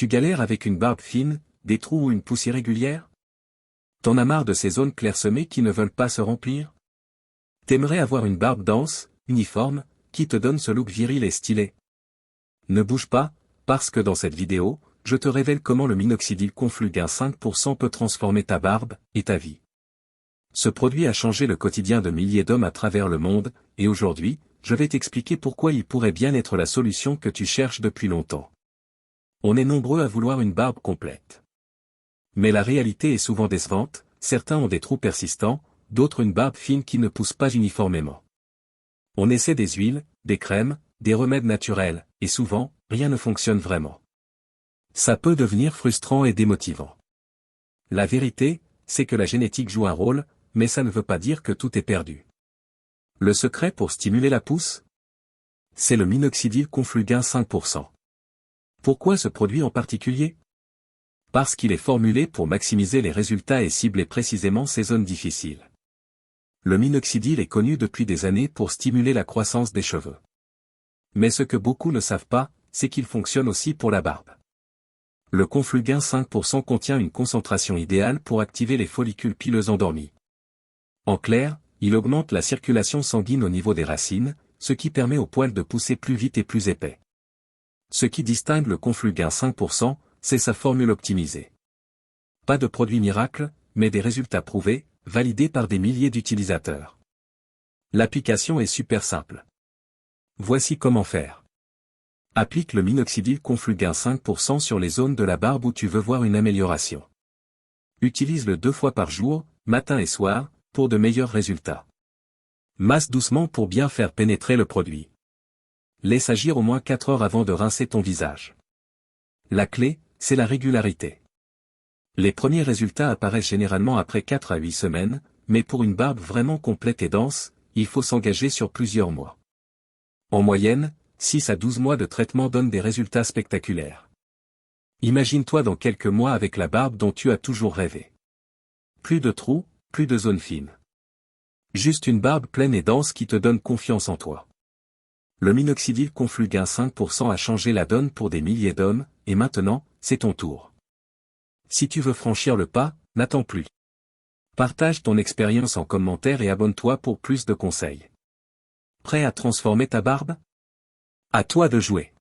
Tu galères avec une barbe fine, des trous ou une pousse irrégulière? T'en as marre de ces zones clairsemées qui ne veulent pas se remplir? T'aimerais avoir une barbe dense, uniforme, qui te donne ce look viril et stylé? Ne bouge pas, parce que dans cette vidéo, je te révèle comment le minoxidil conflugain 5% peut transformer ta barbe et ta vie. Ce produit a changé le quotidien de milliers d'hommes à travers le monde, et aujourd'hui, je vais t'expliquer pourquoi il pourrait bien être la solution que tu cherches depuis longtemps. On est nombreux à vouloir une barbe complète. Mais la réalité est souvent décevante, certains ont des trous persistants, d'autres une barbe fine qui ne pousse pas uniformément. On essaie des huiles, des crèmes, des remèdes naturels, et souvent, rien ne fonctionne vraiment. Ça peut devenir frustrant et démotivant. La vérité, c'est que la génétique joue un rôle, mais ça ne veut pas dire que tout est perdu. Le secret pour stimuler la pousse? C'est le minoxidil conflugain 5%. Pourquoi ce produit en particulier? Parce qu'il est formulé pour maximiser les résultats et cibler précisément ces zones difficiles. Le minoxidil est connu depuis des années pour stimuler la croissance des cheveux. Mais ce que beaucoup ne savent pas, c'est qu'il fonctionne aussi pour la barbe. Le conflugain 5% contient une concentration idéale pour activer les follicules pileux endormis. En clair, il augmente la circulation sanguine au niveau des racines, ce qui permet aux poils de pousser plus vite et plus épais. Ce qui distingue le conflugain 5%, c'est sa formule optimisée. Pas de produit miracle, mais des résultats prouvés, validés par des milliers d'utilisateurs. L'application est super simple. Voici comment faire. Applique le minoxidil conflugain 5% sur les zones de la barbe où tu veux voir une amélioration. Utilise-le 2 fois par jour, matin et soir, pour de meilleurs résultats. Masse doucement pour bien faire pénétrer le produit. Laisse agir au moins 4 heures avant de rincer ton visage. La clé, c'est la régularité. Les premiers résultats apparaissent généralement après 4 à 8 semaines, mais pour une barbe vraiment complète et dense, il faut s'engager sur plusieurs mois. En moyenne, 6 à 12 mois de traitement donnent des résultats spectaculaires. Imagine-toi dans quelques mois avec la barbe dont tu as toujours rêvé. Plus de trous, plus de zones fines. Juste une barbe pleine et dense qui te donne confiance en toi. Le minoxidil conflugain 5% a changé la donne pour des milliers d'hommes, et maintenant, c'est ton tour. Si tu veux franchir le pas, n'attends plus. Partage ton expérience en commentaire et abonne-toi pour plus de conseils. Prêt à transformer ta barbe? À toi de jouer.